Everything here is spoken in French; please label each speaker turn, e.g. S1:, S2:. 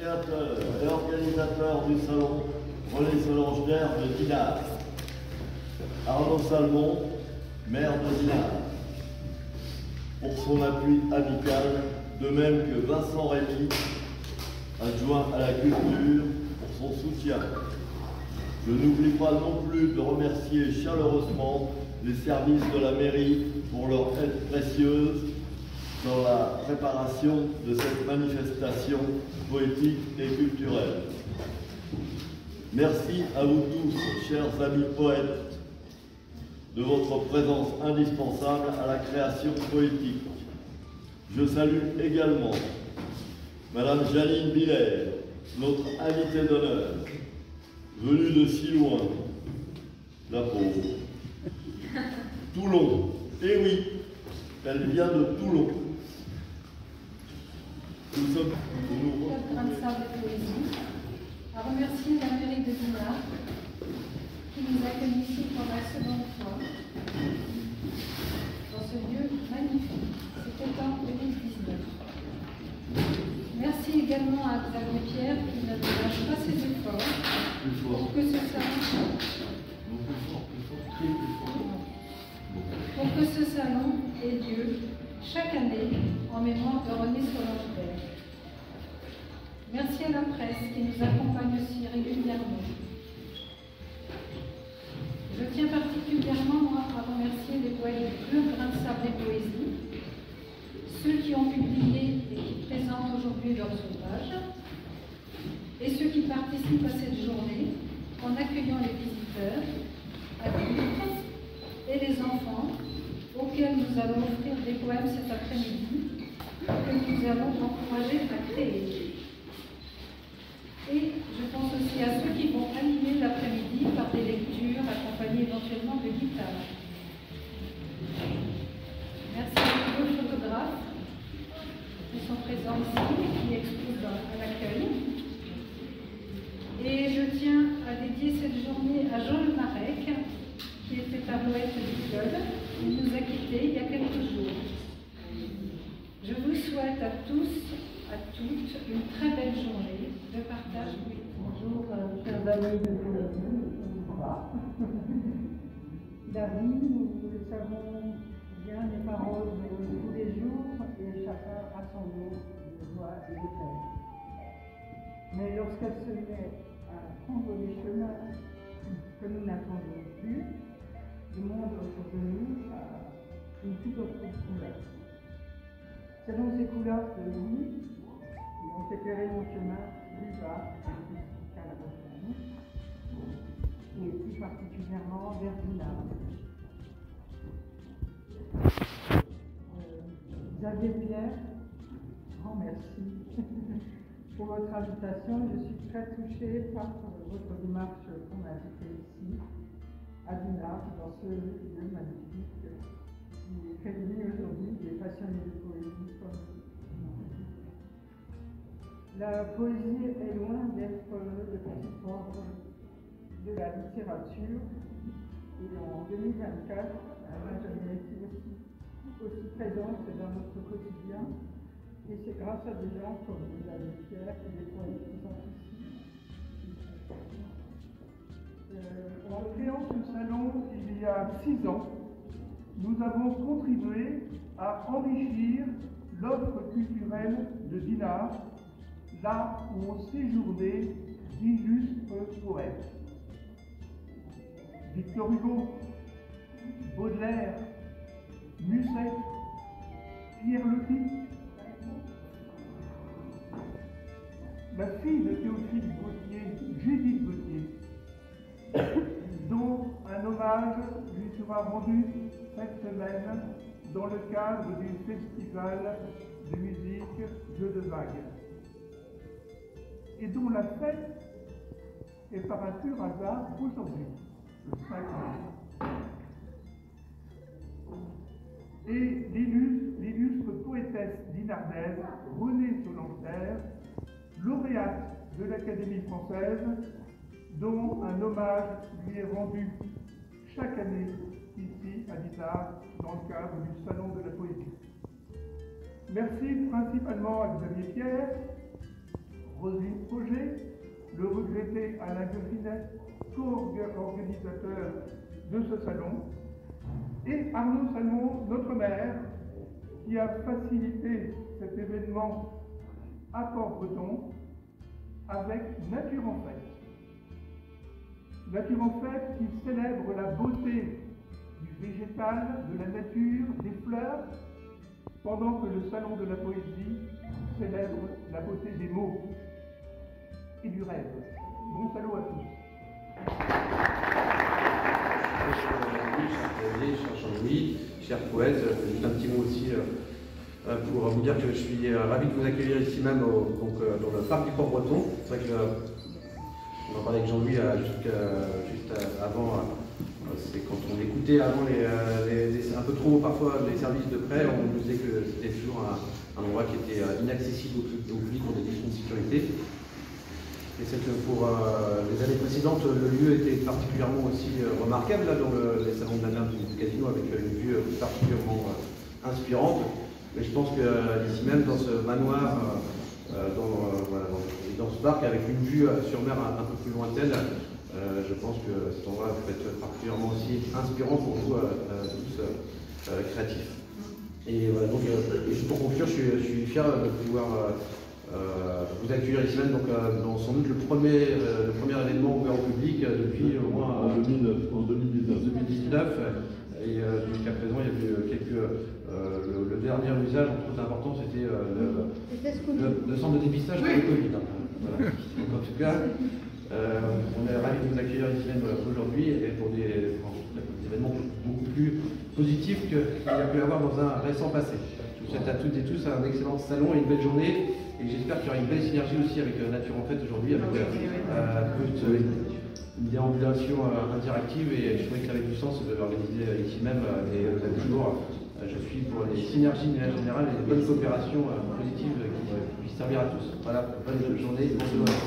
S1: créateur et organisateur du salon Relais Solange d'Air de Dinard. Arnaud Salmon, maire de Dinard, pour son appui amical, de même que Vincent Rémy, adjoint à la culture, pour son soutien. Je n'oublie pas non plus de remercier chaleureusement les services de la mairie pour leur aide précieuse dans la préparation de cette manifestation poétique et culturelle. Merci à vous tous, chers amis poètes, de votre présence indispensable à la création poétique. Je salue également Madame Janine Biller, notre invitée d'honneur, venue de si loin, la pauvre. Toulon, eh oui, elle vient de Toulon. Nous sommes
S2: Le grain de sable de poésie, à remercier la mairie de Dinard qui nous accueille ici pour la seconde fois dans ce lieu magnifique. C'était en 2019. Merci également à Xavier Pierre qui ne lâche pas ses efforts pour que ce salon ait lieu chaque année en mémoire de René Solange d'Air. Merci à la presse qui nous accompagne aussi régulièrement. Je tiens particulièrement moi, à remercier les poètes du Club Grain de Sable et Poésie, ceux qui ont publié et qui présentent aujourd'hui leurs ouvrages, et ceux qui participent à cette journée en accueillant les visiteurs, adultes et les enfants, auxquels nous allons offrir des poèmes cet après-midi, que nous allons encourager à créer. Et je pense aussi à ceux qui vont animer l'après-midi par des lectures accompagnées éventuellement de guitare. Merci à tous les photographes qui sont présents ici, qui exposent à l'accueil. Et je tiens à dédier cette journée à Jean Le Marec, qui était un poète du club. Il nous a quittés il y a quelques jours. Je vous souhaite à tous, à toutes, une très belle journée de partage.
S3: Bonjour, chers amis de poésie, on va. La vie, nous le savons bien, n'est pas rose tous les jours, et chacun a son lot de joie et de peine. Mais lorsqu'elle se met à prendre des chemins que nous n'attendons plus, le monde autour de nous a une toute autre couleur. Selon ces couleurs de vie, qui ont éclairé mon chemin plus bas qu'à la montagne, et plus particulièrement vers Dinard. Xavier Pierre, grand merci pour votre invitation. Je suis très touchée par votre démarche pour m'inviter ici, à Dinard, dans ce lieu magnifique qui réunit aujourd'hui des passionnés de poésie comme nous. La poésie est loin d'être le petit ordre de la littérature, et en 2024, elle n'a jamais été aussi présente dans notre quotidien, et c'est grâce à des gens comme Xavier Pierre et les poètes qui sont ici. En créant ce salon il y a 6 ans, nous avons contribué à enrichir l'offre culturelle de Dinard, là où ont séjourné d'illustres poètes. Victor Hugo, Baudelaire, Musset, Pierre Loti, la fille de Théophile Gautier, Judith Gautier, dont un hommage lui sera rendu cette semaine dans le cadre du festival de musique Jeux de Vagues, et dont la fête est par un pur hasard aujourd'hui, le 5 mai. Et l'illustre poétesse dinardaise Renée Solange d'Air, lauréate de l'Académie française, dont un hommage lui est rendu chaque année ici à Dinard dans le cadre du Salon de la Poésie. Merci principalement à Xavier Pierre,
S4: Roselyne Projet, le regretté Alain Gofinet, co-organisateur de ce salon, et Arnaud Salmon, notre maire, qui a facilité cet événement à Port-Breton avec Nature en Fête. Nature en Fête qui célèbre la beauté du végétal, de la nature, des fleurs, pendant que le Salon de la Poésie célèbre la beauté des mots et du rêve. Bon salon à tous.
S5: Cher Jean-Louis, chers poètes, juste un petit mot aussi pour vous dire que je suis ravi de vous accueillir ici même dans le parc du Port-Breton. C'est vrai que on en parlait avec Jean-Louis juste avant, c'est quand on écoutait avant un peu trop parfois les services de près, on nous disait que c'était toujours un endroit qui était inaccessible au public pour des questions de sécurité. Et c'est que pour les années précédentes, le lieu était particulièrement aussi remarquable là, dans les salons de la mer du casino, avec une vue particulièrement inspirante. Mais je pense qu'ici même, dans ce manoir, dans ce parc, avec une vue sur mer un peu plus lointaine, je pense que cet endroit peut être particulièrement aussi inspirant pour vous tous créatifs. Et voilà, donc, juste pour conclure, je suis fier de pouvoir vous accueillir ici même dans sans doute le premier événement ouvert au public depuis au moins
S1: en 2019.
S5: Et jusqu'à présent, il y a eu le dernier usage, entre autres important, c'était le centre de dépistage pour le Covid. Voilà. Donc, en tout cas, on est ravis de vous accueillir ici même aujourd'hui et pour des événements beaucoup plus positifs qu'il y a pu avoir dans un récent passé. Je vous souhaite à toutes et tous un excellent salon et une belle journée. Et j'espère qu'il y aura une belle synergie aussi avec Nature en Fête aujourd'hui, avec une déambulation interactive. Et je trouvais que ça avait du sens de l'organiser ici même. Et toujours, je suis pour les synergies en général et les bonnes coopérations positives qui puissent servir à tous. Voilà, bonne journée, bonne journée.